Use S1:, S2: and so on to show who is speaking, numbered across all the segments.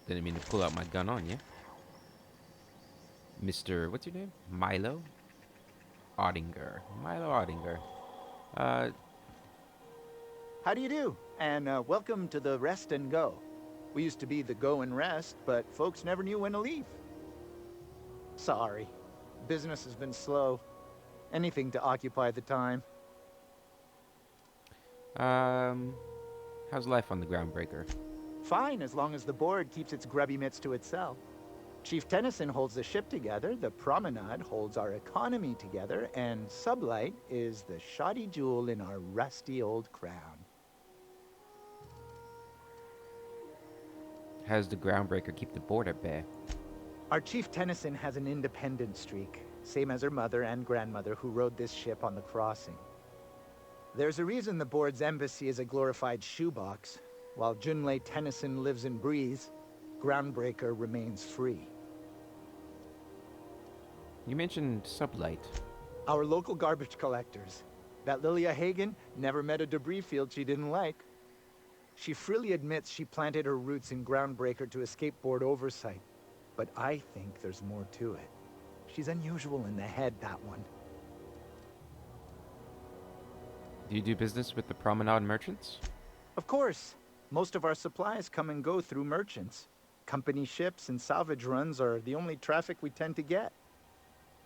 S1: Didn't mean to pull out my gun on you. Mr. What's your name? Milo Ottinger. Milo Ottinger. Uh,
S2: How do you do? And welcome to the Rest and Go. We used to be the Go and Rest, but folks never knew when to leave. Sorry. Business has been slow. Anything to occupy the time.
S1: um, how's life on the Groundbreaker?
S2: Fine, as long as the board keeps its grubby mitts to itself. Chief Tennyson holds the ship together, the Promenade holds our economy together, and Sublight is the shoddy jewel in our rusty old crown.
S1: How's the Groundbreaker keep the board at bay?
S2: Our Chief Tennyson has an independent streak, same as her mother and grandmother who rode this ship on the crossing. There's a reason the board's embassy is a glorified shoebox. While Junlei Tennyson lives and breathes, Groundbreaker remains free.
S1: You mentioned Sublight.
S2: Our local garbage collectors. That Lilia Hagen never met a debris field she didn't like. She freely admits she planted her roots in Groundbreaker to escape board oversight. But I think there's more to it. She's unusual in the head, that one.
S1: Do you do business with the Promenade merchants?
S2: Of course. Most of our supplies come and go through merchants. Company ships and salvage runs are the only traffic we tend to get.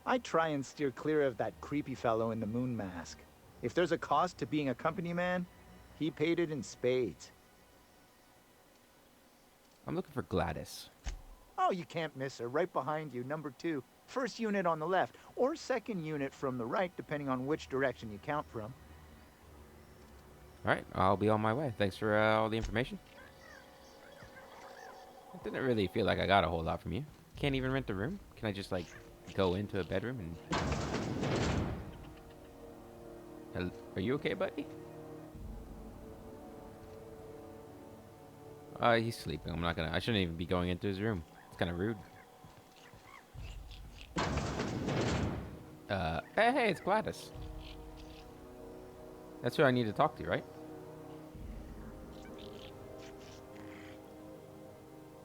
S2: I try and steer clear of that creepy fellow in the moon mask. If there's a cost to being a company man, he paid it in spades.
S1: I'm looking for Gladys.
S2: Oh, you can't miss her. Right behind you, number 2. First unit on the left, or second unit from the right, depending on which direction you count from.
S1: Alright, I'll be on my way. Thanks for all the information. I didn't really feel like I got a whole lot from you. Can't even rent a room? Can I just, like, go into a bedroom and... Are you okay, buddy? He's sleeping. I shouldn't even be going into his room. It's kind of rude. Hey, it's Gladys. That's who I need to talk to, right?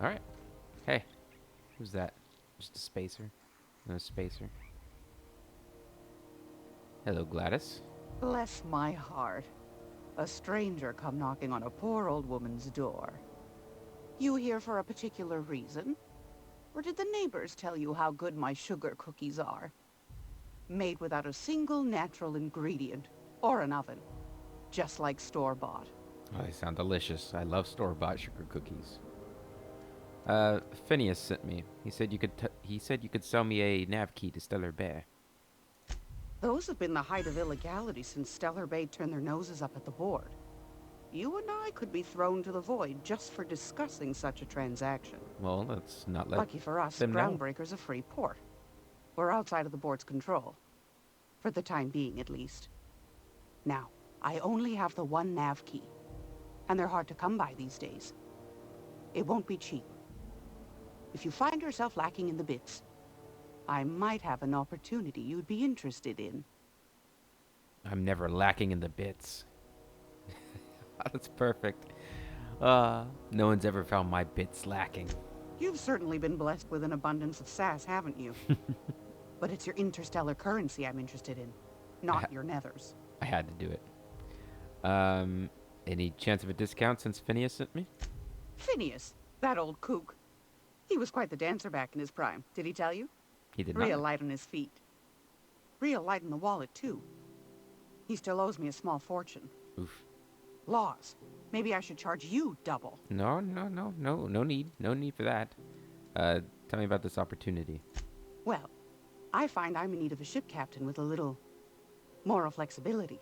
S1: Alright. Hey. Who's that? Just a spacer? No spacer. Hello, Gladys.
S3: Bless my heart. A stranger come knocking on a poor old woman's door. You here for a particular reason? Or did the neighbors tell you how good my sugar cookies are? Made without a single natural ingredient, or an oven. Just like store-bought.
S1: Oh, they sound delicious. I love store-bought sugar cookies. Phineas sent me. He said you could sell me a nav key to Stellar Bay.
S3: Those have been the height of illegality since Stellar Bay turned their noses up at the board. You and I could be thrown to the void just for discussing such a transaction.
S1: Well, let's not let
S3: Lucky for us,
S1: them know.
S3: Groundbreaker's a free port. We're outside of the board's control. For the time being, at least. Now, I only have the one nav key. And they're hard to come by these days. It won't be cheap. If you find yourself lacking in the bits, I might have an opportunity you'd be interested in.
S1: I'm never lacking in the bits. That's perfect. No one's ever found my bits lacking.
S3: You've certainly been blessed with an abundance of sass, haven't you? But it's your interstellar currency I'm interested in, not your nethers.
S1: I had to do it. Any chance of a discount since Phineas sent me?
S3: Phineas, that old kook. He was quite the dancer back in his prime, did he tell you?
S1: He did
S3: Real
S1: not.
S3: light on his feet. Real light in the wallet, too. He still owes me a small fortune.
S1: Oof.
S3: Laws. Maybe I should charge you double.
S1: No need. No need for that. Tell me about this opportunity.
S3: Well, I find I'm in need of a ship captain with a little moral flexibility.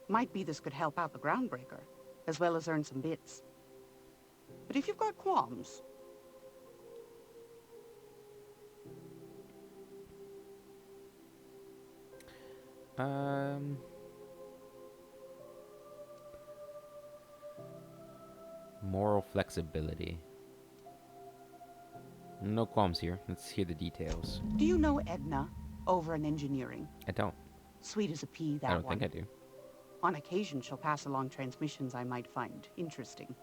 S3: Might be this could help out the Groundbreaker, as well as earn some bits. But if you've got qualms...
S1: Moral flexibility. No qualms here. Let's hear the details.
S3: Do you know Edna, over in engineering?
S1: I don't.
S3: Sweet as a pea, that
S1: I don't
S3: one.
S1: think I do.
S3: On occasion, she'll pass along transmissions I might find interesting.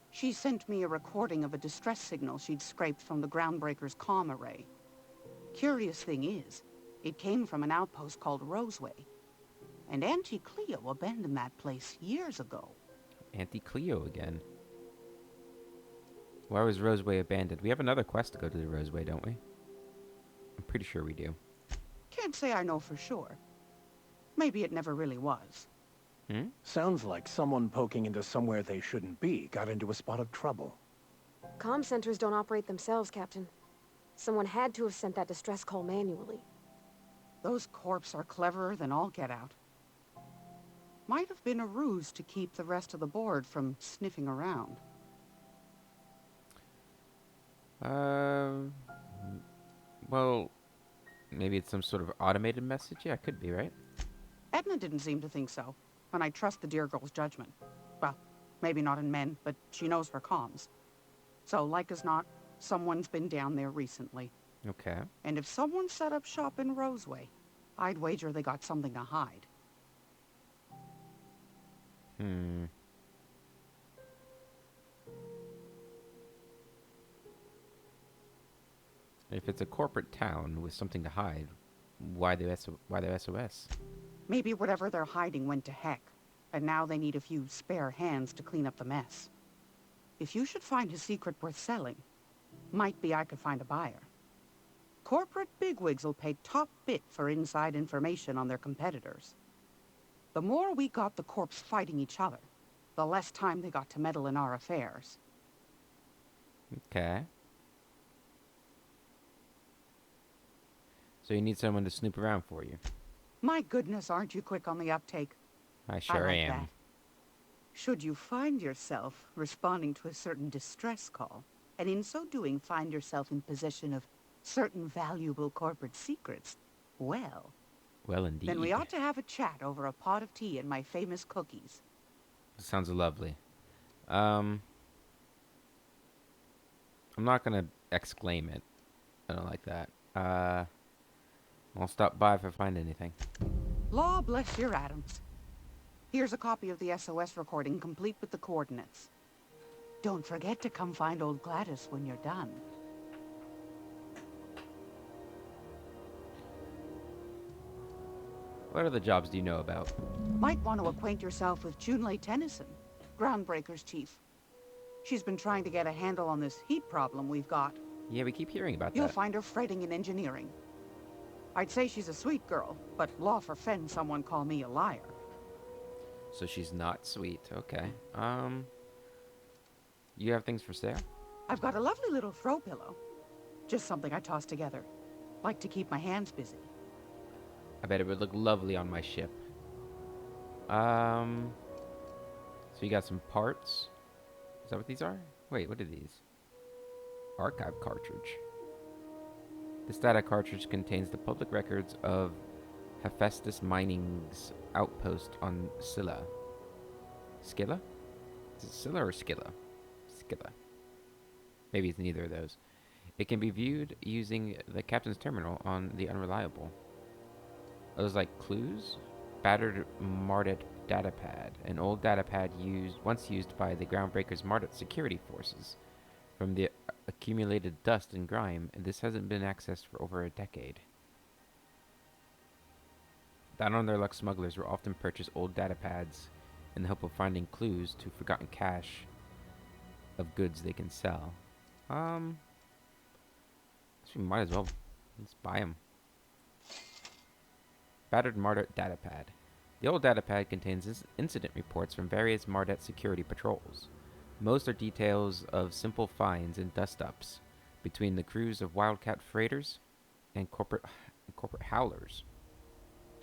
S3: She's She sent me a recording of a distress signal she'd scraped from the Groundbreaker's comm array. Curious thing is, it came from an outpost called Roseway. And Auntie Cleo abandoned that place years ago.
S1: Auntie Cleo again. Why was Roseway abandoned? We have another quest to go to the Roseway, don't we? I'm pretty sure we do.
S3: Can't say I know for sure. Maybe it never really was.
S4: Sounds like someone poking into somewhere they shouldn't be got into a spot of trouble.
S5: Comm centers don't operate themselves, Captain. Someone had to have sent that distress call manually.
S3: Those corps are cleverer than all get out. Might have been a ruse to keep the rest of the board from sniffing around.
S1: Well, maybe it's some sort of automated message? Yeah, it could be, right?
S3: Edna didn't seem to think so, and I trust the dear girl's judgment. Well, maybe not in men, but she knows her comms. So, like as not, someone's been down there recently.
S1: Okay.
S3: And if someone set up shop in Roseway, I'd wager they got something to hide.
S1: If it's a corporate town with something to hide, why the SOS?
S3: Maybe whatever they're hiding went to heck, and now they need a few spare hands to clean up the mess. If you should find a secret worth selling, might be I could find a buyer. Corporate bigwigs will pay top bit for inside information on their competitors. The more we got the corps fighting each other, the less time they got to meddle in our affairs.
S1: Okay. So you need someone to snoop around for you.
S3: My goodness, aren't you quick on the uptake?
S1: I sure
S3: like
S1: am.
S3: that. Should you find yourself responding to a certain distress call, and in so doing find yourself in possession of certain valuable corporate secrets, well,
S1: Indeed.
S3: then we ought to have a chat over a pot of tea and my famous cookies.
S1: Sounds lovely. I'm not gonna exclaim it. I don't like that. I'll stop by if I find anything.
S3: Law bless your Adams. Here's a copy of the SOS recording, complete with the coordinates. Don't forget to come find old Gladys when you're done.
S1: What other jobs do you know about?
S3: Might want to acquaint yourself with Junlei Tennyson, Groundbreaker's chief. She's been trying to get a handle on this heat problem we've got.
S1: Yeah, we keep hearing about
S3: You'll
S1: that.
S3: find her fretting in engineering. I'd say she's a sweet girl, but law forfend someone call me a liar.
S1: So she's not sweet. Okay. You have things for sale?
S3: I've got a lovely little throw pillow. Just something I toss together. Like to keep my hands busy.
S1: I bet it would look lovely on my ship. So you got some parts? Is that what these are? Wait, what are these? Archive cartridge. This data cartridge contains the public records of Hephaestus Mining's outpost on Scylla. Scylla? Is it Scylla or Scylla? Scylla. Maybe it's neither of those. It can be viewed using the captain's terminal on the Unreliable. Those like clues? Battered Mardet datapad. An old datapad once used by the Groundbreaker's Mardet security forces. From the accumulated dust and grime, this hasn't been accessed for over a decade. Down on their luck, smugglers will often purchase old datapads in the hope of finding clues to forgotten cache of goods they can sell. So we might as well. Let's buy them. Battered Mardet datapad. The old datapad contains incident reports from various Mardet security patrols. Most are details of simple finds and dust-ups between the crews of Wildcat freighters and corporate haulers.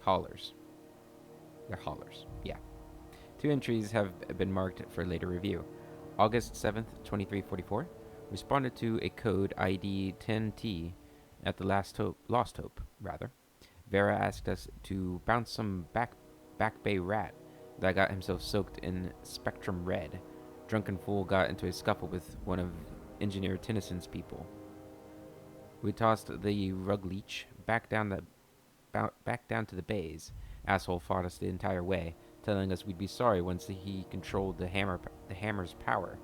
S1: They're haulers, yeah. 2 entries have been marked for later review. August 7th, 2344. Responded to a code ID 10T at the Lost Hope, rather. Vera asked us to bounce some back bay rat that got himself soaked in Spectrum Red. Drunken fool got into a scuffle with one of Engineer Tennyson's people. We tossed the rug leech back down to the bays. Asshole fought us the entire way, telling us we'd be sorry once he controlled the hammer's power.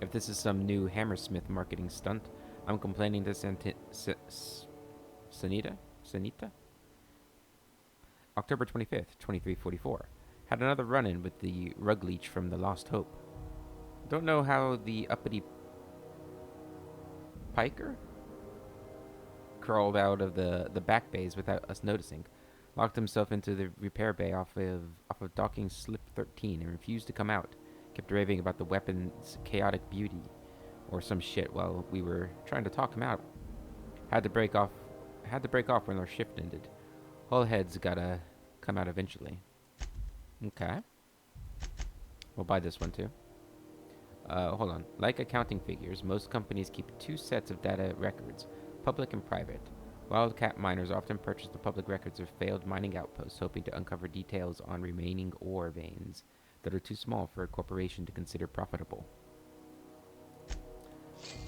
S1: If this is some new Hammersmith marketing stunt, I'm complaining to Sanita? Sanita? October 25th, 2344. Had another run-in with the rug leech from the Lost Hope. Don't know how the uppity piker crawled out of the back bays without us noticing. Locked himself into the repair bay off of docking slip 13 and refused to come out. Kept raving about the weapon's chaotic beauty or some shit while we were trying to talk him out. Had to break off when our shift ended. All heads gotta come out eventually. Okay. We'll buy this one too. Hold on. Like accounting figures, most companies keep two sets of data records, public and private. Wildcat miners often purchase the public records of failed mining outposts, hoping to uncover details on remaining ore veins that are too small for a corporation to consider profitable.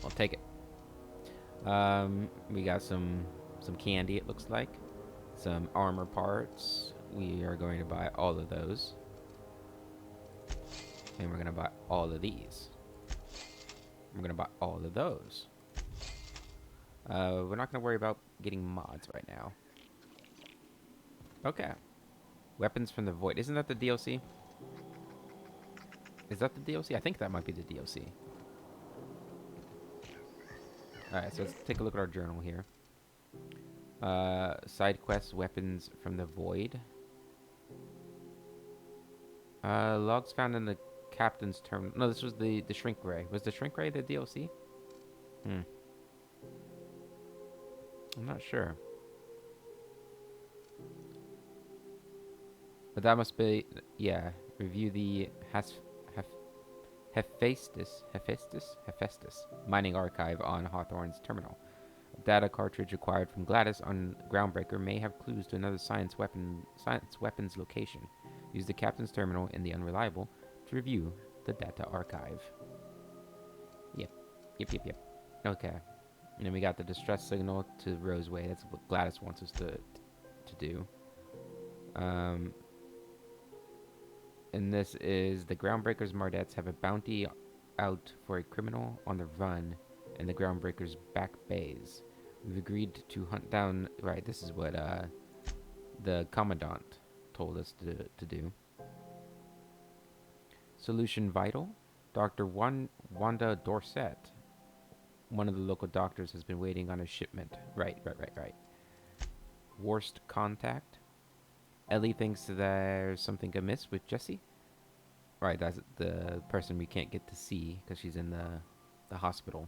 S1: I'll take it. We got some candy, it looks like. Some armor parts. We are going to buy all of those. And we're going to buy all of these. We're going to buy all of those. We're not going to worry about getting mods right now. Okay. Weapons from the Void. Isn't that the DLC? Is that the DLC? I think that might be the DLC. Alright, so let's take a look at our journal here. Side quests, weapons from the Void. Logs found in the captain's terminal. No, this was the shrink ray. Was the shrink ray the DLC? I'm not sure. But that must be, yeah. Review the Hephaestus mining archive on Hawthorne's terminal. A data cartridge acquired from Gladys on Groundbreaker may have clues to another science weapons location. Use the captain's terminal in the Unreliable to review the data archive. Yep. Okay. And then we got the distress signal to Roseway. That's what Gladys wants us to do. And this is the Groundbreaker's Mardettes have a bounty out for a criminal on the run in the Groundbreaker's back bays. We've agreed to hunt down... Right, this is what the Commandant told us to do. Solution vital. Dr. Wanda Dorset, one of the local doctors, has been waiting on a shipment. Right. Worst contact. Ellie thinks there's something amiss with Jessie. Right, that's the person we can't get to see because she's in the hospital.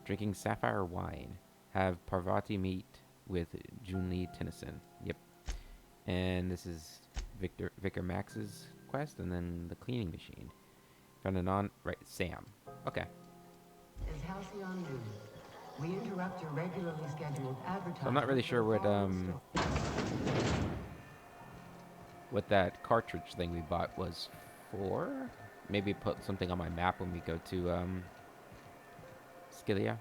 S1: Drinking sapphire wine. Have Parvati meet with Junlee Tennyson. Yep. And this is Vicar Max's quest, and then the cleaning machine. Found a right, Sam. Okay.
S6: Is Halcyon News. We interrupt your regularly scheduled advertising.
S1: So I'm not really sure what that cartridge thing we bought was for. Maybe put something on my map when we go to Scylla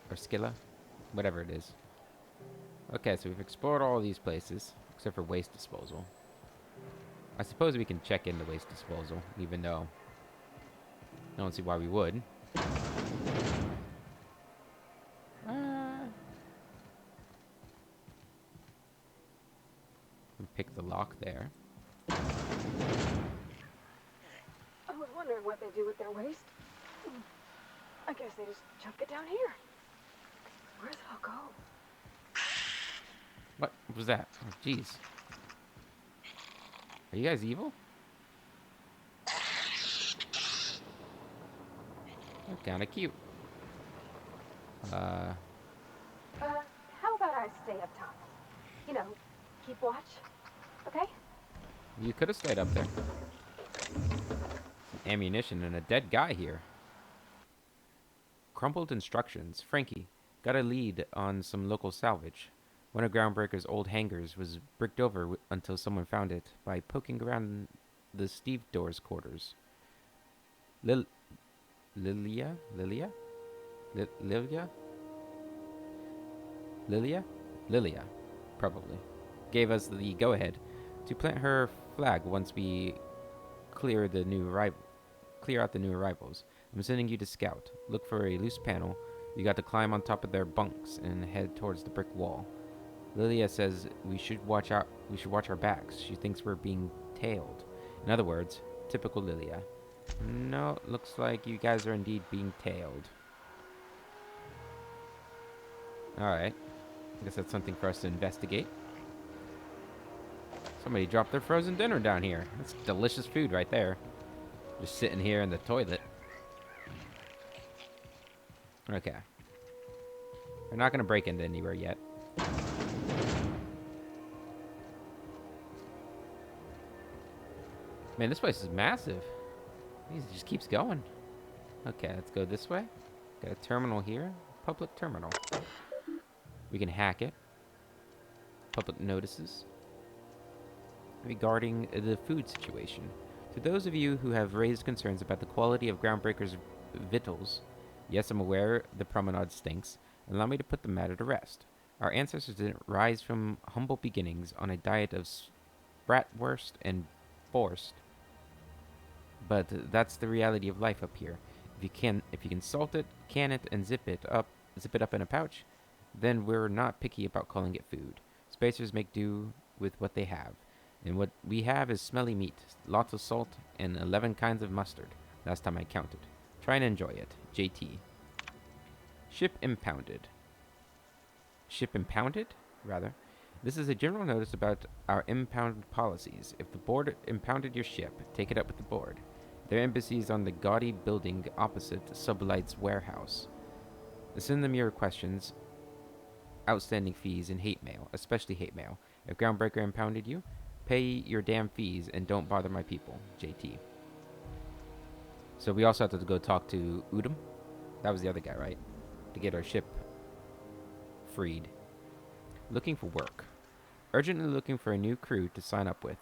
S1: or Scylla, whatever it is. Okay, so we've explored all these places except for waste disposal. I suppose we can check into waste disposal, even though I don't see why we would. Pick the lock there.
S5: I was wondering what they do with their waste. I guess they just chuck it down here. Where's it all go?
S1: What was that? Oh, jeez. Are you guys evil? They're kind of cute.
S5: How about I stay up top? You know, keep watch. Okay?
S1: You could have stayed up there. Some ammunition and a dead guy here. Crumpled instructions. Frankie, got a lead on some local salvage. One of Groundbreaker's old hangars was bricked over until someone found it by poking around the stevedore's quarters. Lilia, probably, gave us the go-ahead to plant her flag once we clear the new arrival. clear out the new arrivals. I'm sending you to scout. Look for a loose panel. You got to climb on top of their bunks and head towards the brick wall. Lilia says we should watch out. We should watch our backs. She thinks we're being tailed. In other words, typical Lilia. No, looks like you guys are indeed being tailed. Alright. I guess that's something for us to investigate. Somebody dropped their frozen dinner down here. That's delicious food right there. Just sitting here in the toilet. Okay. We're not going to break into anywhere yet. Man, this place is massive. It just keeps going. Okay, let's go this way. Got a terminal here. Public terminal. We can hack it. Public notices. Regarding the food situation. To those of you who have raised concerns about the quality of Groundbreaker's victuals, yes, I'm aware the promenade stinks. Allow me to put the matter to rest. Our ancestors didn't rise from humble beginnings on a diet of bratwurst and borst. But that's the reality of life up here. If you can salt it, can it, and zip it up in a pouch, then we're not picky about calling it food. Spacers make do with what they have. And what we have is smelly meat, lots of salt, and 11 kinds of mustard. Last time I counted. Try and enjoy it. JT. Ship impounded. Ship impounded? Rather. This is a general notice about our impound policies. If the board impounded your ship, take it up with the board. Their embassy is on the gaudy building opposite Sublight's warehouse. Send them your questions, outstanding fees, and hate mail, especially hate mail. If Groundbreaker impounded you, pay your damn fees and don't bother my people. JT. So we also have to go talk to Udom. That was the other guy, right? To get our ship freed. Looking for work. Urgently looking for a new crew to sign up with.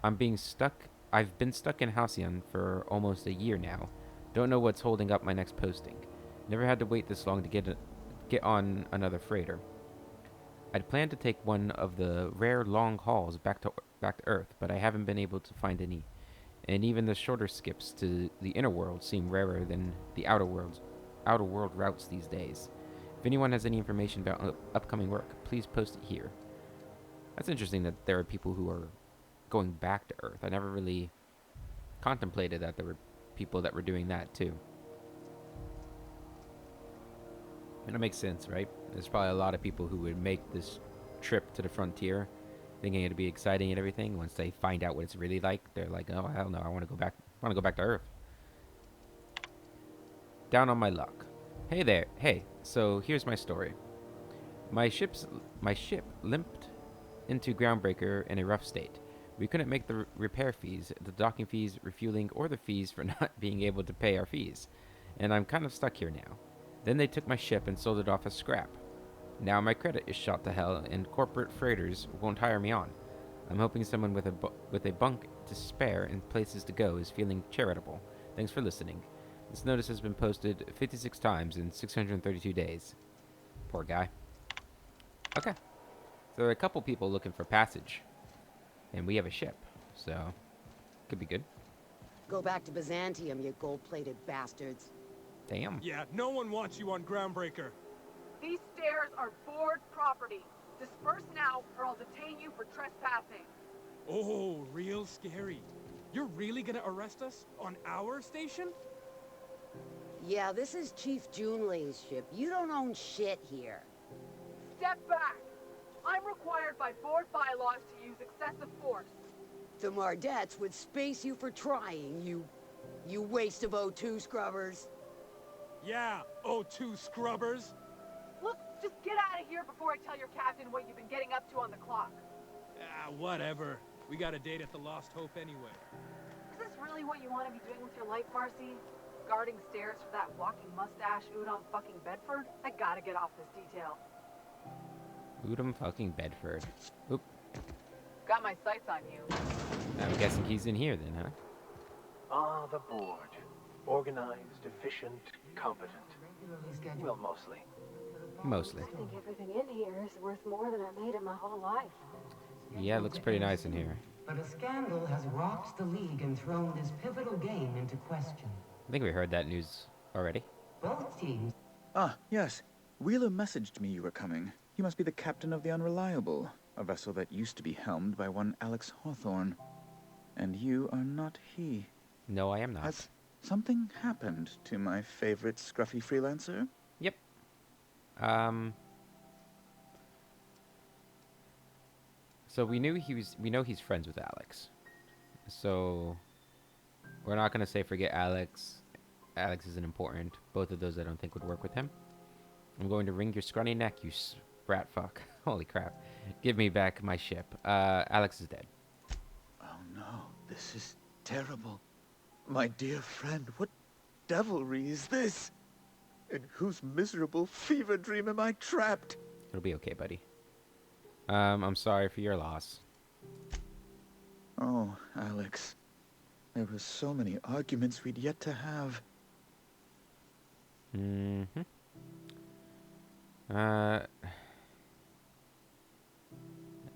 S1: I've been stuck in Halcyon for almost a year now. Don't know what's holding up my next posting. Never had to wait this long to get on another freighter. I'd planned to take one of the rare long hauls back to Earth, but I haven't been able to find any. And even the shorter skips to the inner world seem rarer than the outer world routes these days. If anyone has any information about upcoming work, please post it here. That's interesting that there are people who are going back to Earth. I never really contemplated that there were people that were doing that too. And it makes sense, right? There's probably a lot of people who would make this trip to the frontier thinking it'd be exciting and everything. Once they find out what it's really like, they're like, oh hell no, I want to go back to Earth. Down on my luck. Hey there. Hey, so here's my story. My ship limped into Groundbreaker in a rough state. We couldn't make the repair fees, the docking fees, refueling, or the fees for not being able to pay our fees. And I'm kind of stuck here now. Then they took my ship and sold it off as scrap. Now my credit is shot to hell and corporate freighters won't hire me on. I'm hoping someone with a bunk to spare and places to go is feeling charitable. Thanks for listening. This notice has been posted 56 times in 632 days. Poor guy. Okay. So there are a couple people looking for passage. And we have a ship. So, could be good.
S7: Go back to Byzantium, you gold-plated bastards.
S1: Damn.
S8: Yeah, no one wants you on Groundbreaker.
S5: These stairs are board property. Disperse now, or I'll detain you for trespassing.
S8: Oh, real scary. You're really gonna arrest us on our station?
S7: Yeah, this is Chief Junlei's ship. You don't own shit here.
S5: Step back. I'm required by board bylaws to use excessive force.
S7: The Mardettes would space you for trying, you waste of O2 scrubbers.
S8: Yeah, O2 scrubbers.
S5: Look, just get out of here before I tell your captain what you've been getting up to on the clock.
S8: Ah, whatever. We got a date at the Lost Hope anyway.
S5: Is this really what you want to be doing with your life, Marcy? Guarding stairs for that walking mustache Udom fucking Bedford? I gotta get off this detail.
S1: Udom fucking Bedford. Oop.
S5: Got my sights on you.
S1: I'm guessing he's in here then, huh?
S4: Ah, the board. Organized, efficient, competent.
S6: Regularly scheduled.
S4: Well, mostly.
S1: Mostly.
S5: I think everything in here is worth more than I made in my whole life.
S1: Yeah, it looks pretty nice in here.
S6: But a scandal has rocked the League and thrown this pivotal game into question.
S1: I think we heard that news already.
S6: Both teams...
S2: Ah, yes. Wheeler messaged me you were coming. He must be the captain of the Unreliable, a vessel that used to be helmed by one Alex Hawthorne. And you are not he.
S1: No, I am not.
S2: Has something happened to my favorite scruffy freelancer?
S1: Yep. So we know he's friends with Alex. So we're not gonna say forget Alex. Alex isn't important. Both of those I don't think would work with him. I'm going to wring your scrawny neck, you brat fuck. Holy crap. Give me back my ship. Alex is dead.
S2: Oh no, this is terrible. My dear friend, what devilry is this? In whose miserable fever dream am I trapped?
S1: It'll be okay, buddy. I'm sorry for your loss.
S2: Oh, Alex. There were so many arguments we'd yet to have.
S1: Mm-hmm.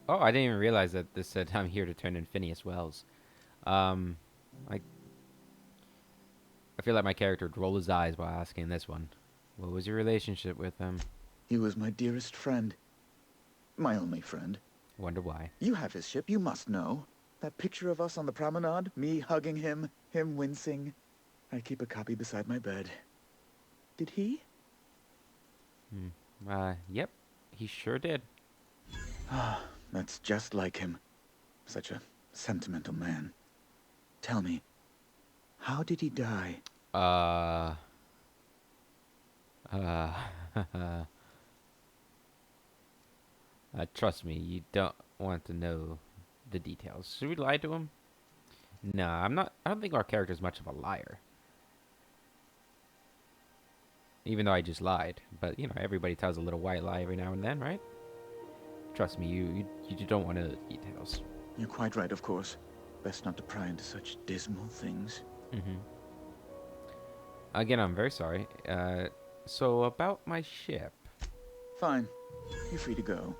S1: Oh, I didn't even realize that this said I'm here to turn in Phineas Wells. I feel like my character would roll his eyes while asking this one. What was your relationship with him?
S2: He was my dearest friend. My only friend.
S1: Wonder why.
S2: You have his ship, you must know. That picture of us on the promenade, me hugging him, him wincing. I keep a copy beside my bed. Did he?
S1: Yep. He sure did.
S2: Ah, that's just like him. Such a sentimental man. Tell me, how did he die?
S1: Trust me, you don't want to know the details. Should we lie to him? Nah, I'm not. I don't think our character's much of a liar. Even though I just lied. But, you know, everybody tells a little white lie every now and then, right? Trust me, you don't want to know the details.
S2: You're quite right, of course. Best not to pry into such dismal things.
S1: Mm-hmm. Again, I'm very sorry. So about my ship.
S2: Fine. You're free to go.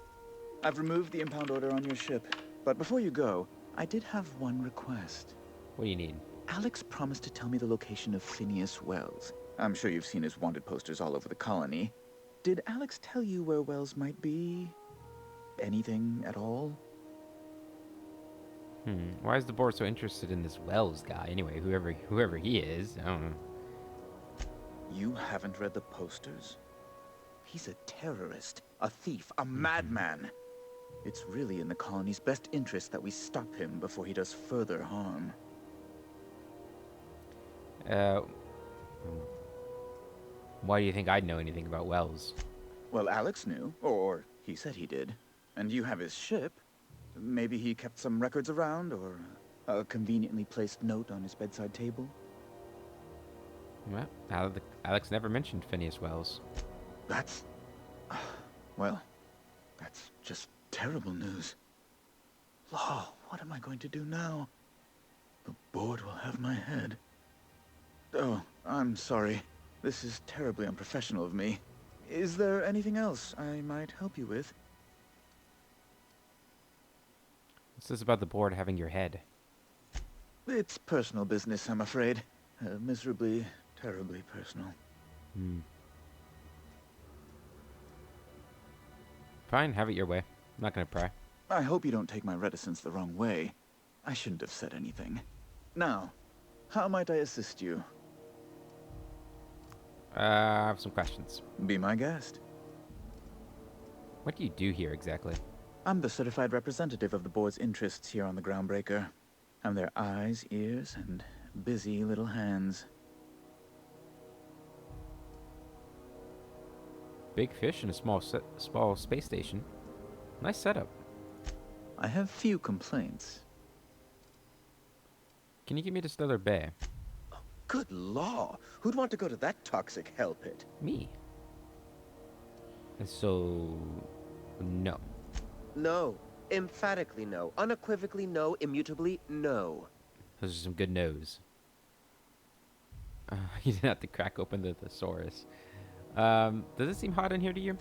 S2: I've removed the impound order on your ship. But before you go, I did have one request.
S1: What do you need?
S2: Alex promised to tell me the location of Phineas Wells. I'm sure you've seen his wanted posters all over the colony. Did Alex tell you where Wells might be? Anything at all?
S1: Why is the board so interested in this Wells guy? Anyway, whoever he is, I don't know.
S2: You haven't read the posters? He's a terrorist, a thief, a madman. It's really in the colony's best interest that we stop him before he does further harm.
S1: Why do you think I'd know anything about Wells?
S2: Well, Alex knew, or he said he did. And you have his ship. Maybe he kept some records around, or a conveniently placed note on his bedside table.
S1: Well, Alex never mentioned Phineas Wells.
S2: That's... well, that's just terrible news. Law, what am I going to do now? The board will have my head. Oh, I'm sorry. This is terribly unprofessional of me. Is there anything else I might help you with?
S1: What's this about the board having your head?
S2: It's personal business, I'm afraid. Miserably, terribly personal.
S1: Fine, have it your way. I'm not gonna pry.
S2: I hope you don't take my reticence the wrong way. I shouldn't have said anything. Now, how might I assist you?
S1: I have some questions.
S2: Be my guest.
S1: What do you do here exactly?
S2: I'm the certified representative of the board's interests here on the Groundbreaker. I'm their eyes, ears, and busy little hands.
S1: Big fish in a small space station. Nice setup.
S2: I have few complaints.
S1: Can you give me this other bay?
S9: Good law! Who'd want to go to that toxic hell pit?
S1: Me. And so... no.
S9: No. Emphatically no. Unequivocally no. Immutably no.
S1: Those are some good no's. You didn't have to crack open the thesaurus. Does it seem hot in here to you?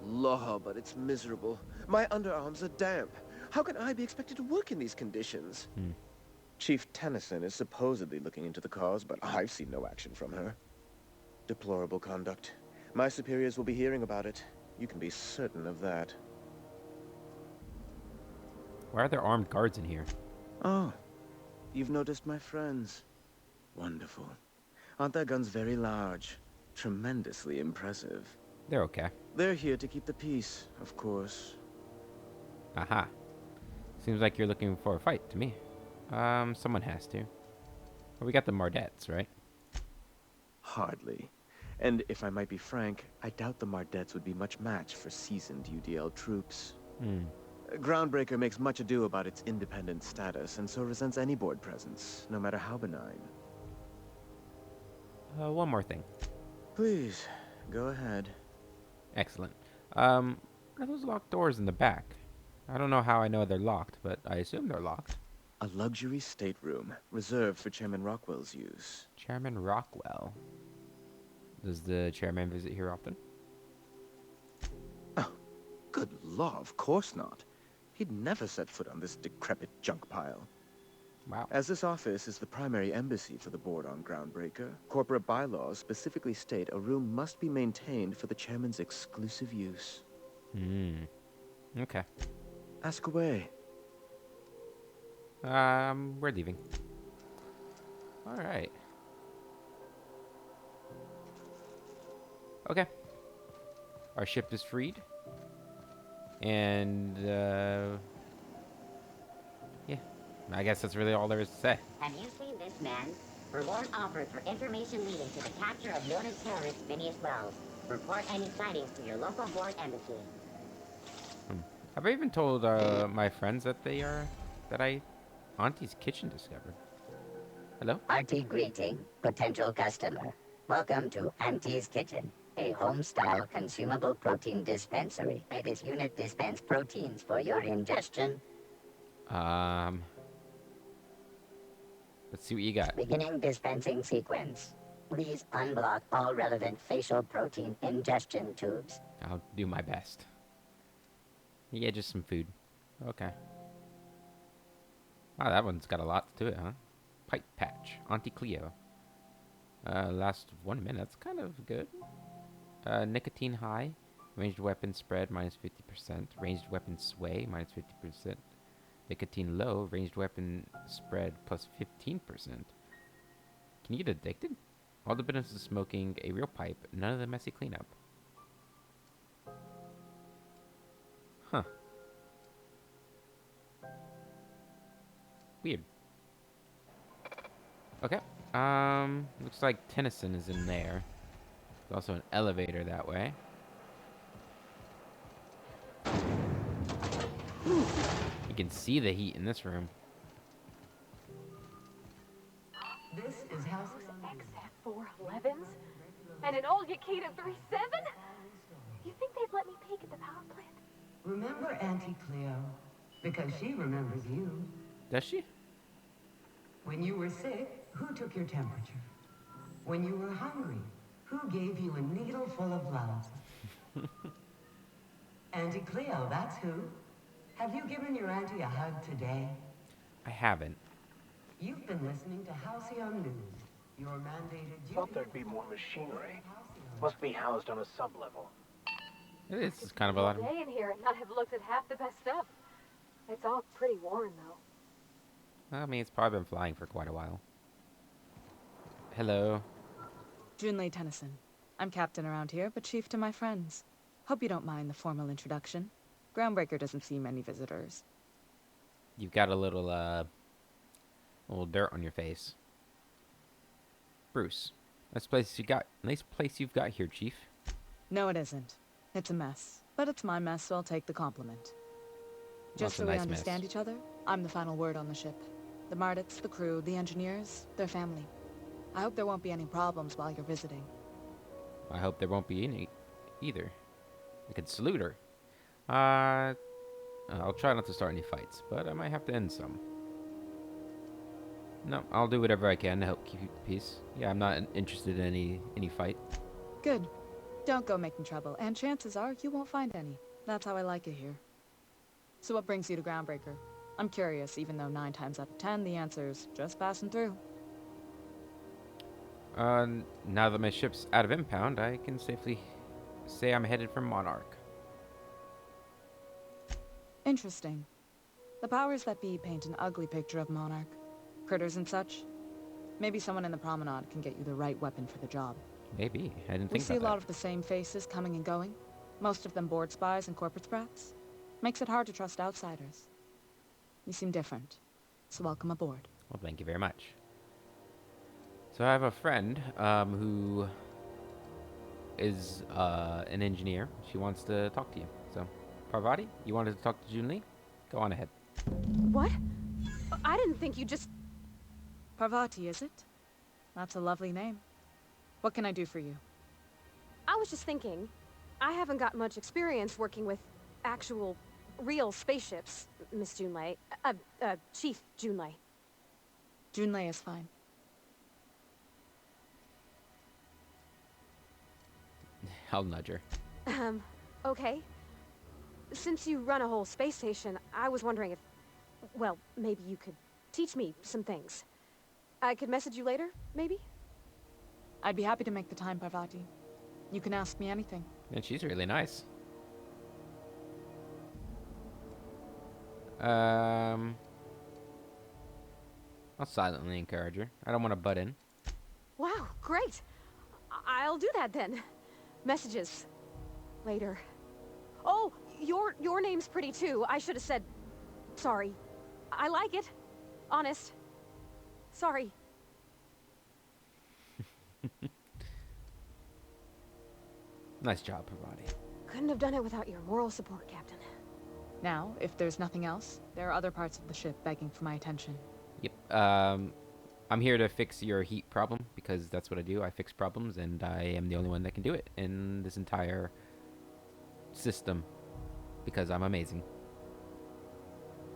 S9: Law, but it's miserable. My underarms are damp. How can I be expected to work in these conditions?
S1: Hmm.
S9: Chief Tennyson is supposedly looking into the cause, but I've seen no action from her. Deplorable conduct. My superiors will be hearing about it. You can be certain of that.
S1: Why are there armed guards in here?
S9: Oh, you've noticed my friends. Wonderful. Aren't their guns very large? Tremendously impressive.
S1: They're okay.
S9: They're here to keep the peace, of course.
S1: Aha. Seems like you're looking for a fight to me. Someone has to. Well, we got the Mardettes, right?
S9: Hardly. And if I might be frank, I doubt the Mardettes would be much match for seasoned UDL troops.
S1: Hmm.
S9: Groundbreaker makes much ado about its independent status, and so resents any board presence, no matter how benign.
S1: One more thing.
S9: Please, go ahead.
S1: Excellent. What are those locked doors in the back? I don't know how I know they're locked, but I assume they're locked.
S9: A luxury stateroom, reserved for Chairman Rockwell's use.
S1: Chairman Rockwell. Does the chairman visit here often?
S9: Oh, good law, of course not. He'd never set foot on this decrepit junk pile.
S1: Wow.
S9: As this office is the primary embassy for the board on Groundbreaker, corporate bylaws specifically state a room must be maintained for the chairman's exclusive use.
S1: Hmm. Okay.
S9: Ask away.
S1: We're leaving. All right. Okay. Our ship is freed. And, yeah. I guess that's really all there is to say.
S10: Have you seen this man? Reward offered for information leading to the capture of noted terrorist Phineas Wells. Report any sightings to your local board embassy.
S1: Have I even told, my friends that Auntie's Kitchen discovered? Hello?
S10: Auntie greeting, potential customer. Welcome to Auntie's Kitchen, a home-style consumable protein dispensary. May this unit dispense proteins for your ingestion.
S1: Let's see what you got.
S10: Beginning dispensing sequence. Please unblock all relevant facial protein ingestion tubes.
S1: I'll do my best. Yeah, just some food. Okay. Wow, that one's got a lot to it, huh? Pipe patch. Auntie Cleo. Last 1 minute. That's kind of good. Nicotine high. Ranged weapon spread minus 50%. Ranged weapon sway minus 50%. Nicotine low. Ranged weapon spread plus 15%. Can you get addicted? All the benefits of smoking a real pipe. None of the messy cleanup. Huh. Weird. Okay. Looks like Tennyson is in there. There's also an elevator that way. You can see the heat in this room.
S6: This is House
S5: XF411s? And an old Yakita 37? You think they'd let me peek at the power plant?
S6: Remember Auntie Cleo? Because she remembers you.
S1: Does she?
S6: When you were sick, who took your temperature? When you were hungry, who gave you a needle full of love? Auntie Cleo, that's who. Have you given your auntie a hug today?
S1: I haven't.
S6: You've been listening to Halcyon News. Your mandated...
S4: Thought there'd be more machinery. Must be housed on a sub-level.
S1: This is kind of a lot of...
S5: Day in here and not have looked at half the best stuff. It's all pretty worn, though.
S1: I mean, it's probably been flying for quite a while. Hello.
S11: Junlei Tennyson. I'm captain around here, but chief to my friends. Hope you don't mind the formal introduction. Groundbreaker doesn't see many visitors.
S1: You've got a little dirt on your face. Bruce, nice place you've got here, Chief.
S11: No, it isn't. It's a mess. But it's my mess, so I'll take the compliment. Just so we understand each other, I'm the final word on the ship. The Mardits, the crew, the engineers, their family. I hope there won't be any problems while you're visiting.
S1: I hope there won't be any either. I could salute her. I'll try not to start any fights, but I might have to end some. No, I'll do whatever I can to help keep the peace. Yeah, I'm not interested in any fight.
S11: Good. Don't go making trouble, and chances are you won't find any. That's how I like it here. So what brings you to Groundbreaker? I'm curious, even though 9 times out of 10 the answer's just passing through.
S1: Now that my ship's out of impound, I can safely say I'm headed for Monarch.
S11: Interesting. The powers that be paint an ugly picture of Monarch. Critters and such. Maybe someone in the promenade can get you the right weapon for the job.
S1: Maybe. I didn't
S11: We
S1: think
S11: see a
S1: about
S11: lot
S1: that.
S11: of the same faces coming and going. Most of them board spies and corporate sprats. Makes it hard to trust outsiders. You seem different, so welcome aboard.
S1: Well, thank you very much. So I have a friend who is an engineer. She wants to talk to you. So, Parvati, you wanted to talk to Junli? Go on ahead.
S5: What? I didn't think you just...
S11: Parvati, is it? That's a lovely name. What can I do for you?
S5: I was just thinking, I haven't got much experience working with actual, real spaceships, Miss Junlei. Chief Junlei.
S11: Junlei is fine.
S1: I'll nudge her.
S5: Okay. Since you run a whole space station, I was wondering if... Well, maybe you could teach me some things. I could message you later, maybe?
S11: I'd be happy to make the time, Parvati. You can ask me anything.
S1: And she's really nice. I'll silently encourage her. I don't want to butt in.
S5: Wow, great. I'll do that then. Messages. Later. Oh, your name's pretty too. I should have said... Sorry. I like it. Honest. Sorry.
S1: Nice job, Parvati.
S5: Couldn't have done it without your moral support, Captain.
S11: Now, if there's nothing else, there are other parts of the ship begging for my attention.
S1: Yep. I'm here to fix your heat problem, because that's what I do. I fix problems, and I am the only one that can do it in this entire system, because I'm amazing.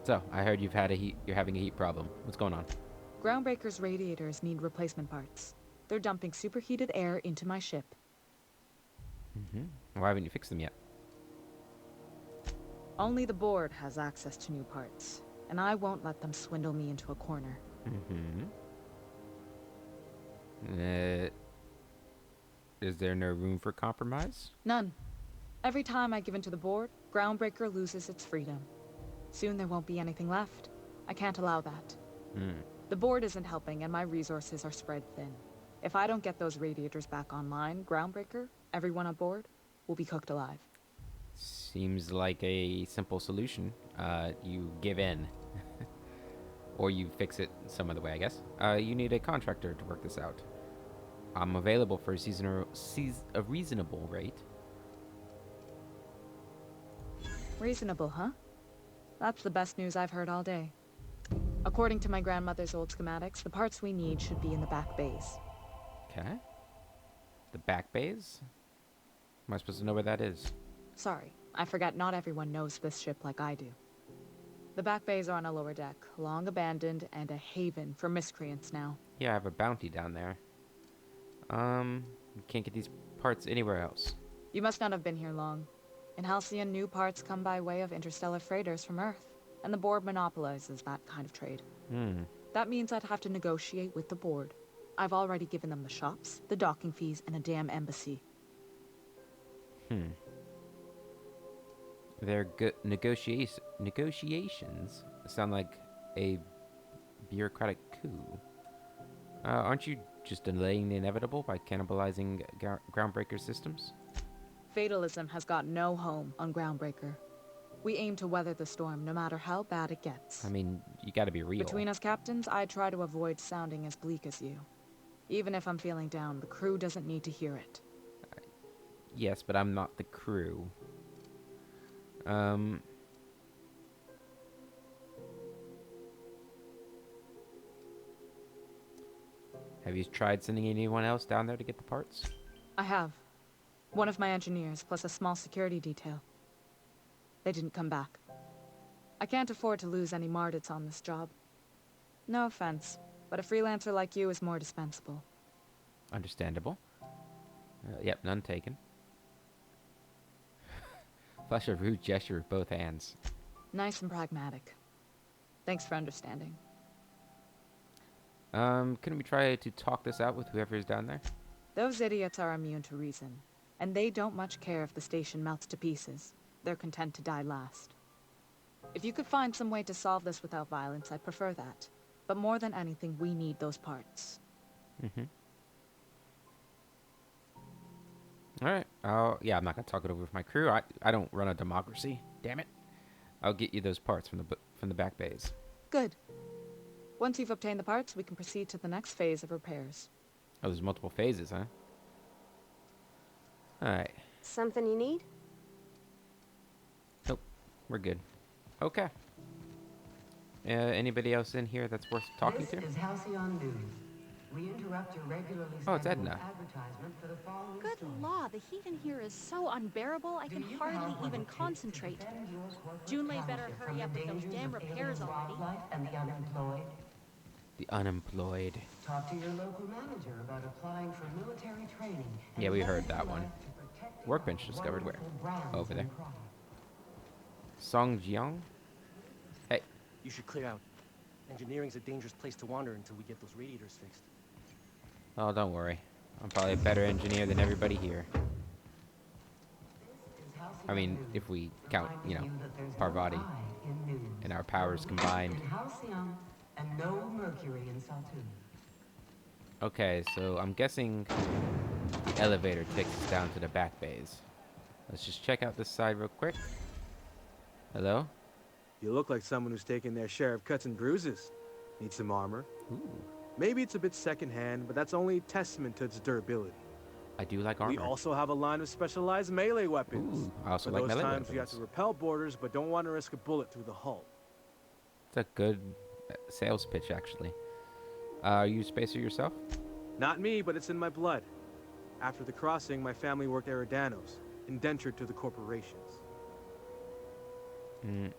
S1: So, I heard you're having a heat problem. What's going on?
S11: Groundbreaker's radiators need replacement parts. They're dumping superheated air into my ship.
S1: Why haven't you fixed them yet?
S11: Only the board has access to new parts, and I won't let them swindle me into a corner.
S1: Is there no room for compromise?
S11: None. Every time I give in to the board, Groundbreaker loses its freedom. Soon there won't be anything left. I can't allow that. The board isn't helping, and my resources are spread thin. If I don't get those radiators back online, Groundbreaker, everyone on board, will be cooked alive.
S1: Seems like a simple solution. You give in. Or you fix it some other way, I guess. You need a contractor to work this out. I'm available for a reasonable rate.
S11: Reasonable, huh? That's the best news I've heard all day. According to my grandmother's old schematics, the parts we need should be in the back bays.
S1: Okay. The back bays? Am I supposed to know where that is?
S11: Sorry, I forgot not everyone knows this ship like I do. The back bays are on a lower deck, long abandoned and a haven for miscreants now.
S1: Yeah, I have a bounty down there. You can't get these parts anywhere else.
S11: You must not have been here long. In Halcyon, new parts come by way of interstellar freighters from Earth, and the board monopolizes that kind of trade. That means I'd have to negotiate with the board. I've already given them the shops, the docking fees, and a damn embassy.
S1: Their negotiations sound like a bureaucratic coup. Aren't you just delaying the inevitable by cannibalizing Groundbreaker systems?
S11: Fatalism has got no home on Groundbreaker. We aim to weather the storm no matter how bad it gets.
S1: I mean, you gotta be real.
S11: Between us captains, I try to avoid sounding as bleak as you. Even if I'm feeling down, the crew doesn't need to hear it.
S1: Yes, but I'm not the crew. Have you tried sending anyone else down there to get the parts?
S11: I have. One of my engineers, plus a small security detail. They didn't come back. I can't afford to lose any Mardits on this job. No offense, but a freelancer like you is more dispensable.
S1: Understandable. Yep, none taken. Flash a rude gesture with both hands.
S11: Nice and pragmatic. Thanks for understanding.
S1: Couldn't we try to talk this out with whoever is down there?
S11: Those idiots are immune to reason, and they don't much care if the station melts to pieces. They're content to die last. If you could find some way to solve this without violence, I'd prefer that. But more than anything, we need those parts.
S1: Mm-hmm. Alright. Yeah, I'm not gonna talk it over with my crew. I don't run a democracy. Damn it. I'll get you those parts from the back bays.
S11: Good. Once you've obtained the parts, we can proceed to the next phase of repairs.
S1: Oh, there's multiple phases, huh? Alright.
S5: Something you need?
S1: Nope. We're good. Okay. Anybody else in here that's worth talking to?
S6: This is Halcyon News. We interrupt your regularly
S1: Oh, it's
S6: scheduled
S1: Edna.
S6: advertisement for the following
S12: Good
S6: story.
S12: law, the heat in here is so unbearable, I
S6: Do
S12: can
S6: you
S12: hardly
S6: have what
S12: even
S6: it takes to
S12: concentrate.
S6: defend your corporate
S12: Junlei better
S6: township
S12: hurry
S6: from
S12: up
S6: the
S12: with those
S6: dangers
S12: damn
S6: of
S12: repairs
S6: alien
S12: already.
S6: wildlife and the unemployed?
S1: The unemployed.
S6: Talk to your local manager about applying for military training.
S1: Yeah, we heard that
S6: and
S1: one.
S6: to protect the
S1: Workbench discovered where?
S6: wonderful brands
S1: Over there.
S6: and products.
S1: Songjiang? Hey.
S13: You should clear out. Engineering's a dangerous place to wander until we get those radiators fixed.
S1: Oh, don't worry. I'm probably a better engineer than everybody here. I mean, if we count, you know, Parvati and our powers combined.
S6: In Halcyon and no mercury in Saltune.
S1: Okay, so I'm guessing the elevator takes us down to the back bays. Let's just check out this side real quick. Hello?
S14: You look like someone who's taken their share of cuts and bruises. Need some armor?
S1: Ooh.
S14: Maybe it's a bit secondhand, but that's only a testament to its durability.
S1: I do like armor.
S14: We also have a line of specialized melee weapons.
S1: Ooh, I also
S14: For
S1: like
S14: those
S1: melee
S14: times you have
S1: weapons.
S14: to repel borders, but don't want to risk a bullet through the hull.
S1: It's a good sales pitch, actually. Are you a spacer yourself?
S14: Not me, but it's in my blood. After the crossing, my family worked Eridanos, indentured to the corporations.
S1: Mm.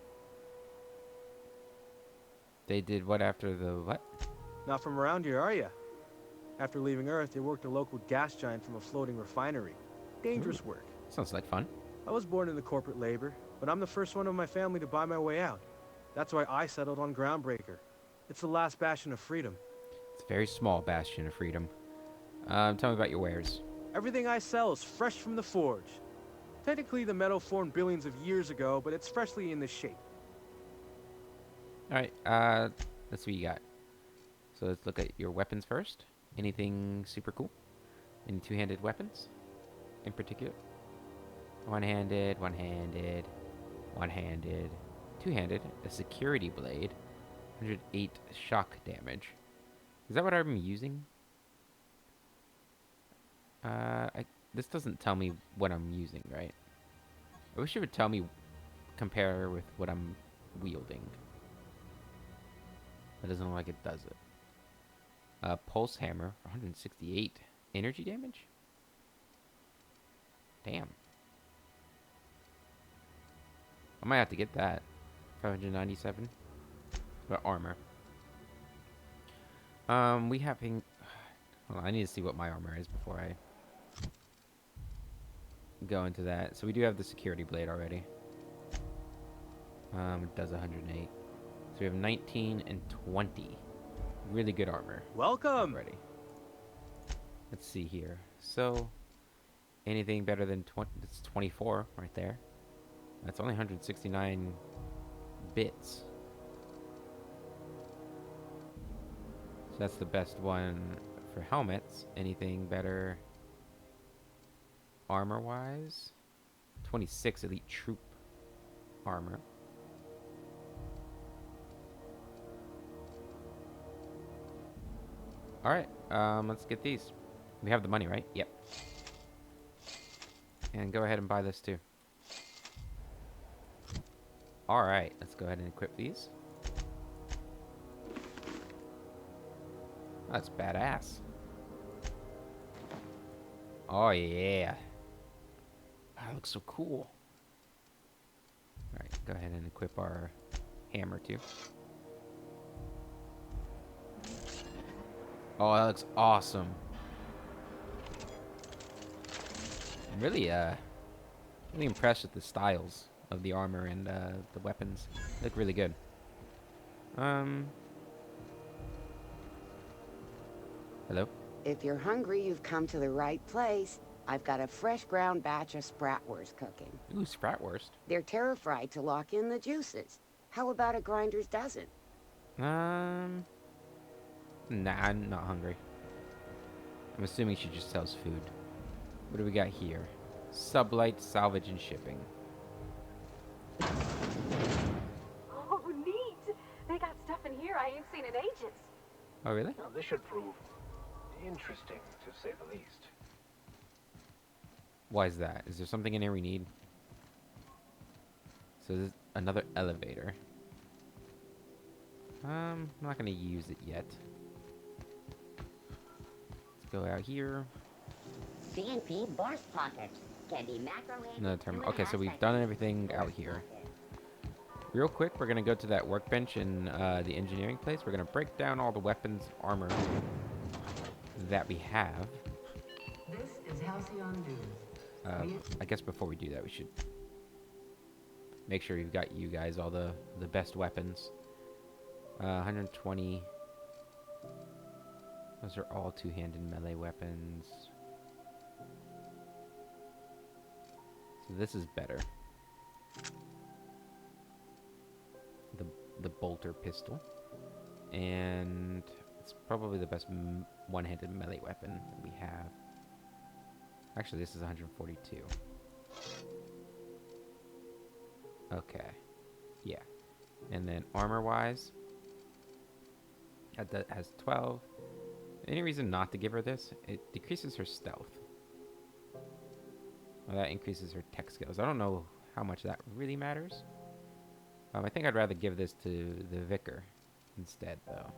S1: They did what after the what?
S14: Not from around here, are ya? After leaving Earth, they worked a local gas giant from a floating refinery. Dangerous work.
S1: Sounds like fun.
S14: I was born into corporate labor, but I'm the first one of my family to buy my way out. That's why I settled on Groundbreaker. It's the last bastion of freedom.
S1: It's a very small bastion of freedom. Tell me about your wares.
S14: Everything I sell is fresh from the forge. Technically, the metal formed billions of years ago, but it's freshly in this shape.
S1: Alright, let's see what you got. So let's look at your weapons first. Anything super cool? Any two-handed weapons in particular? One-handed, one-handed, one-handed, two-handed, a security blade, 108 shock damage. Is that what I'm using? This doesn't tell me what I'm using, right? I wish it would tell me, compare with what I'm wielding. That doesn't look like it does it. Pulse hammer, 168 energy damage? Damn. I might have to get that. 597. But armor. We having... Hold on, I need to see what my armor is before I go into that. So we do have the security blade already. It does 108. So we have 19 and 20. Really good armor.
S14: Welcome!
S1: Already. Let's see here. So, anything better than 20? It's 24 right there. That's only 169 bits. So that's the best one for helmets. Anything better armor-wise? 26 elite troop armor. Alright, let's get these. We have the money, right? Yep. And go ahead and buy this too. Alright, let's go ahead and equip these. That's badass. Oh yeah. That looks so cool. Alright, go ahead and equip our hammer too. Oh, that looks awesome. I'm really impressed with the styles of the armor and the weapons. They look really good. Hello?
S15: If you're hungry, you've come to the right place. I've got a fresh ground batch of spratwurst cooking.
S1: Ooh, spratwurst.
S15: They're terra-fried to lock in the juices. How about a grinder's dozen?
S1: Nah, I'm not hungry. I'm assuming she just sells food. What do we got here? Sublight, salvage, and shipping.
S5: Oh, neat! They got stuff in here I ain't seen in ages.
S1: Oh, really?
S4: Now, this should prove interesting, to say the least.
S1: Why is that? Is there something in here we need? So there's another elevator. I'm not gonna use it yet. Let's go out here.
S10: CNP burst pockets can be microwaved.
S1: Another terminal. Okay, so we've done everything out here. Real quick, we're gonna go to that workbench in the engineering place. We're gonna break down all the weapons, armor that we have.
S6: This is Halcyon News.
S1: I guess before we do that, we should make sure we've got you guys all the best weapons. 120. Those are all two-handed melee weapons. So this is better. The bolter pistol, and it's probably the best one-handed melee weapon that we have. Actually, this is 142. Okay, yeah. And then armor-wise, that has 12. Any reason not to give her this? It decreases her stealth. Well, that increases her tech skills. I don't know how much that really matters. I think I'd rather give this to the Vicar instead, though.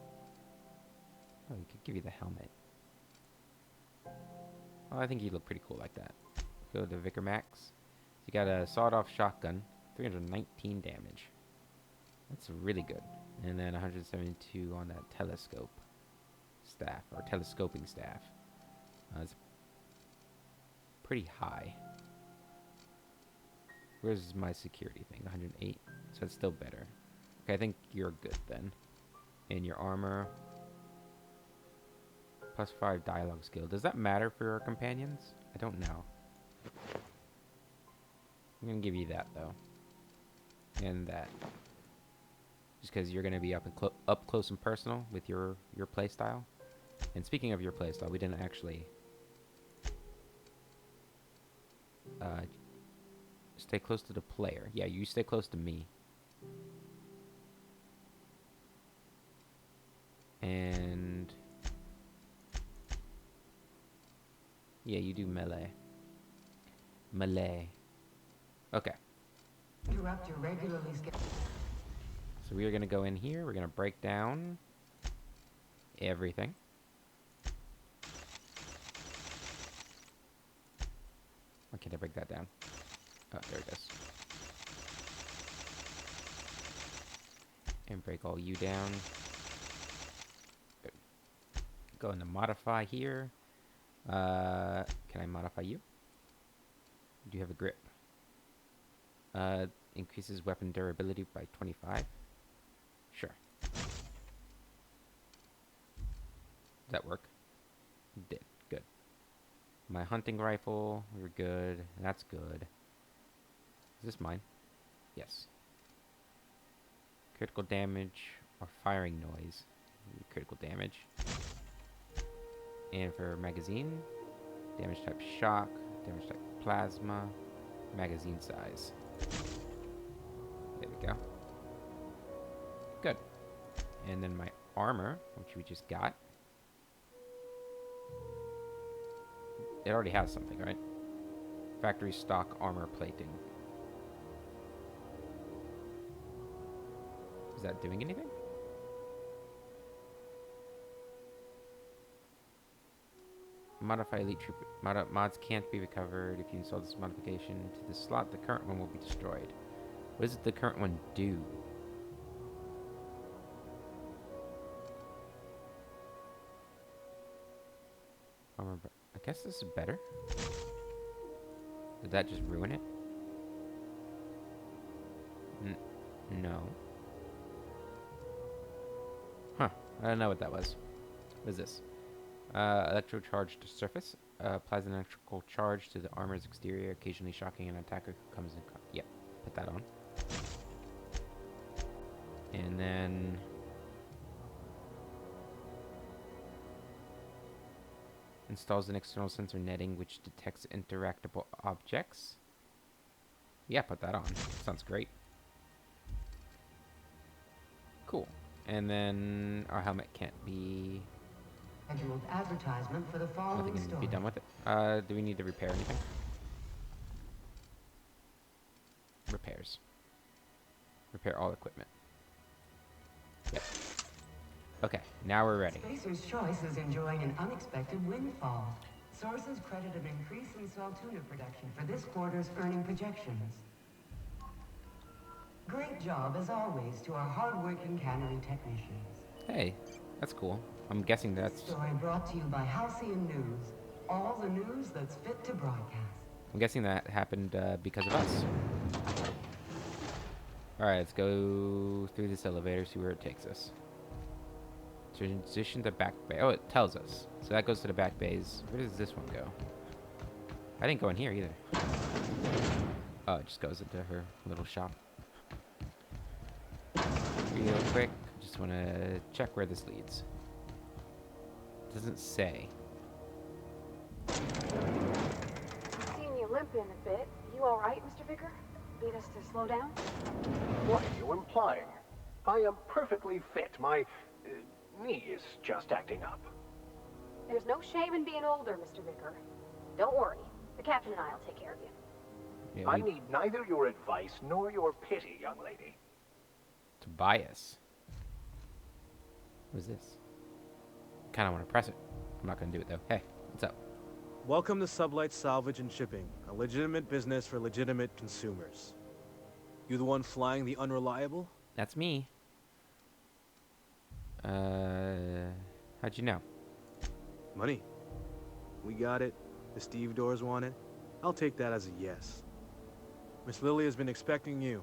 S1: Oh, we could give you the helmet. Well, I think you look pretty cool like that. Go to Vicar Max. So you got a sawed-off shotgun, 319 damage. That's really good. And then 172 on that telescope staff, or telescoping staff. It's pretty high. Where's my security thing? 108. So it's still better. Okay, I think you're good then. And your armor. +5 dialogue skill. Does that matter for our companions? I don't know. I'm gonna give you that though. And that. Just because you're gonna be up close and personal with your playstyle. And speaking of your playstyle, we didn't actually stay close to the player. Yeah, you stay close to me. And yeah, you do melee. Melee. Okay.
S6: Interrupt your regularly scheduled.
S1: So we are going to go in here. We're going to break down everything. Why can't I break that down? Oh, there it is. And break all you down. Good. Go into modify here. Can I modify you? Do you have a grip? Increases weapon durability by 25. Sure. Does that work? It did. Good. My hunting rifle, we're good. That's good. Is this mine? Yes. Critical damage or firing noise. Critical damage. And for magazine, damage type shock, damage type plasma, magazine size. There we go. Good. And then my armor, which we just got. It already has something, right? Factory stock armor plating. Is that doing anything? Modify elite troop. Mods can't be recovered. If you install this modification into the slot, the current one will be destroyed. What does the current one do? I guess this is better. Did that just ruin it? No. Huh. I don't know what that was. What is this? Electrocharged surface. Applies an electrical charge to the armor's exterior, occasionally shocking an attacker who comes in. Yep. Put that on. And then... installs an external sensor netting which detects interactable objects. Yeah, put that on. Sounds great. Cool. And then our helmet can't be...
S6: Scheduled advertisement for the following
S1: nothing can
S6: story.
S1: be done with it. Do we need to repair anything? Repairs. Repair all equipment. Yep. Okay, now we're ready.
S6: Spacer's Choice is enjoying an unexpected windfall. Sources credit an increase in swell tuna production for this quarter's earning projections. Great job, as always, to our hard-working cannery technicians.
S1: Hey, that's cool. I'm guessing that's...
S6: Story brought to you by Halcyon News. All the news that's fit to broadcast.
S1: I'm guessing that happened because of us. Alright, let's go through this elevator, see where it takes us. Transition to back bay. Oh, it tells us. So that goes to the back bays. Where does this one go? I didn't go in here either. Oh, it just goes into her little shop. Real quick, just want to check where this leads. Doesn't say.
S5: Seen you limping a bit. You all right, Mr. Vicker? Need us to slow down?
S4: What are you implying? I am perfectly fit. My knee is just acting up.
S5: There's no shame in being older, Mr. Vicker. Don't worry. The captain and I'll take care of you.
S1: Yeah,
S4: I need neither your advice nor your pity, young lady.
S1: Tobias. What is this? Kind of want to press it. I'm not going to do it though. Hey, what's up?
S14: Welcome to Sublight Salvage and Shipping, a legitimate business for legitimate consumers. You the one flying the Unreliable?
S1: That's me. How'd you know?
S14: Money. We got it. The Steve Doors want it. I'll take that as a yes. Miss Lily has been expecting you.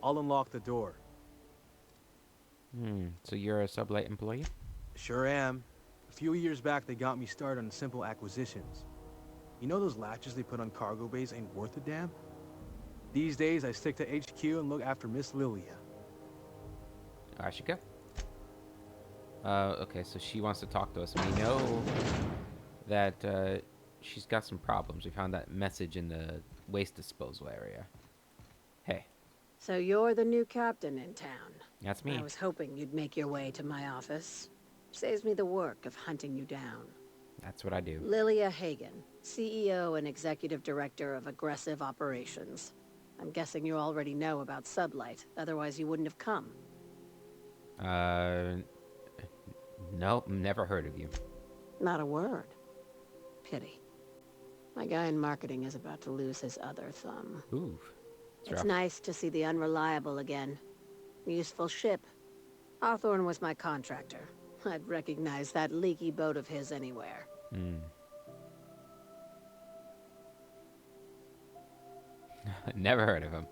S14: I'll unlock the door.
S1: So you're a Sublight employee?
S14: Sure am. A few years back, they got me started on simple acquisitions. You know those latches they put on cargo bays ain't worth a damn? These days, I stick to HQ and look after Miss Lilia.
S1: I should go. Okay, so she wants to talk to us, and we know that she's got some problems. We found that message in the waste disposal area. Hey.
S7: So you're the new captain in town.
S1: That's me.
S7: I was hoping you'd make your way to my office. Saves me the work of hunting you down.
S1: That's what I do.
S7: Lilia Hagen, CEO and Executive Director of Aggressive Operations. I'm guessing you already know about Sublight, otherwise you wouldn't have come.
S1: Nope, never heard of you.
S7: Not a word. Pity. My guy in marketing is about to lose his other thumb.
S1: Ooh.
S7: It's nice to see the Unreliable again. Useful ship. Hawthorne was my contractor. I'd recognize that leaky boat of his anywhere.
S1: Never heard of him.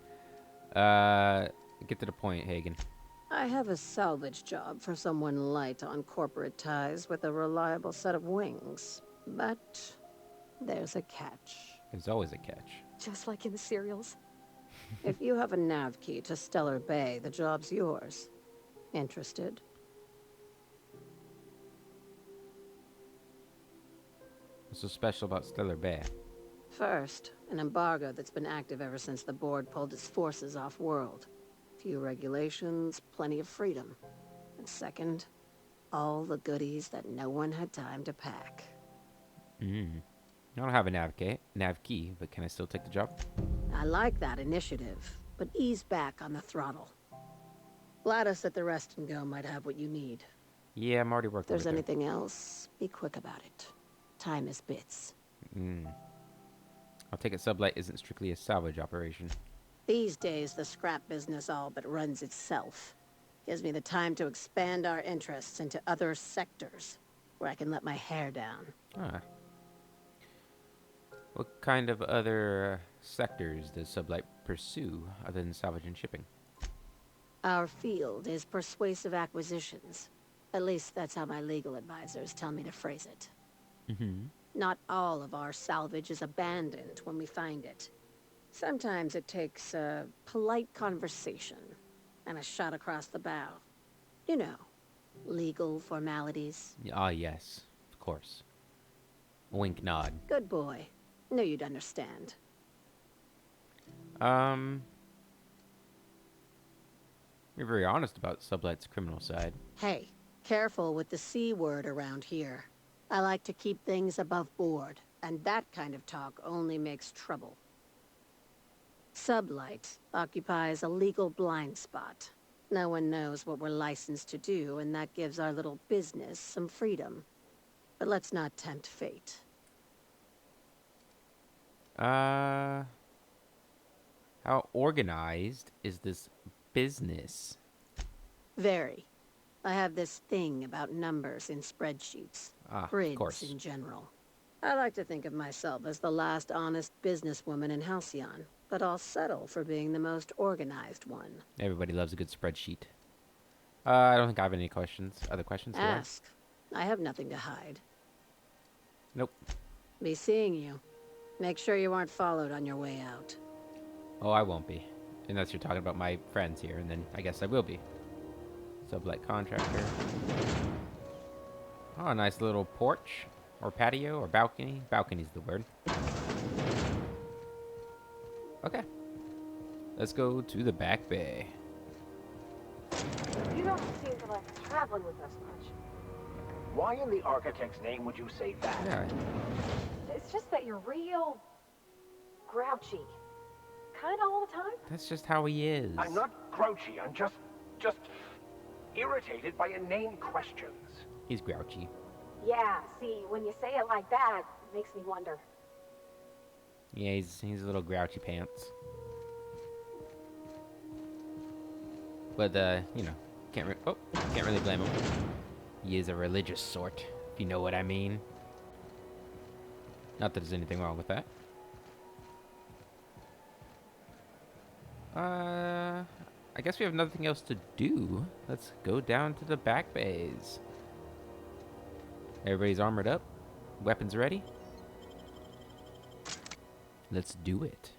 S1: Get to the point, Hagen.
S7: I have a salvage job for someone light on corporate ties with a reliable set of wings. But there's a catch.
S1: There's always a catch.
S5: Just like in the serials.
S7: If you have a nav key to Stellar Bay, the job's yours. Interested?
S1: What's so special about Stellar Bay?
S7: First, an embargo that's been active ever since the board pulled its forces off-world. Few regulations, plenty of freedom. And second, all the goodies that no one had time to pack.
S1: I don't have a nav key, but can I still take the job?
S7: I like that initiative, but ease back on the throttle. Gladys at the Rest and Go might have what you need.
S1: Yeah, I'm already working.
S7: If there's anything else, be quick about it. Time is bits.
S1: I'll take it Sublight isn't strictly a salvage operation.
S7: These days, the scrap business all but runs itself. Gives me the time to expand our interests into other sectors, where I can let my hair down.
S1: What kind of other sectors does Sublight pursue other than salvage and shipping?
S7: Our field is persuasive acquisitions. At least that's how my legal advisors tell me to phrase it. Not all of our salvage is abandoned when we find it. Sometimes it takes a polite conversation and a shot across the bow. You know, legal formalities.
S1: Ah, yes, of course. Wink nod.
S7: Good boy. Knew you'd understand.
S1: You're very honest about Sublight's criminal side.
S7: Hey, careful with the C word around here. I like to keep things above board, and that kind of talk only makes trouble. Sublight occupies a legal blind spot. No one knows what we're licensed to do, and that gives our little business some freedom. But let's not tempt fate.
S1: How organized is this business?
S7: Very. I have this thing about numbers in spreadsheets. Grids in general. I like to think of myself as the last honest businesswoman in Halcyon, but I'll settle for being the most organized one.
S1: Everybody loves a good spreadsheet. I don't think I have any questions. Other questions?
S7: Ask. I have nothing to hide.
S1: Nope.
S7: Be seeing you. Make sure you aren't followed on your way out.
S1: Oh, I won't be. Unless you're talking about my friends here, and then I guess I will be. Sublight contractor. Oh, a nice little porch. Or patio, or balcony. Balcony's the word. Okay. Let's go to the back bay.
S16: You don't seem to like traveling with us much.
S4: Why in the architect's name would you say that?
S1: Yeah.
S16: It's just that you're real grouchy. Kinda all the time.
S1: That's just how he is.
S4: I'm not grouchy, I'm just irritated by inane questions.
S1: He's grouchy.
S16: Yeah, see, when you say it like that, it makes me wonder.
S1: Yeah, he's a little grouchy pants. But, you know, can't really blame him. He is a religious sort, if you know what I mean. Not that there's anything wrong with that. I guess we have nothing else to do. Let's go down to the back bays. Everybody's armored up. Weapons ready. Let's do it.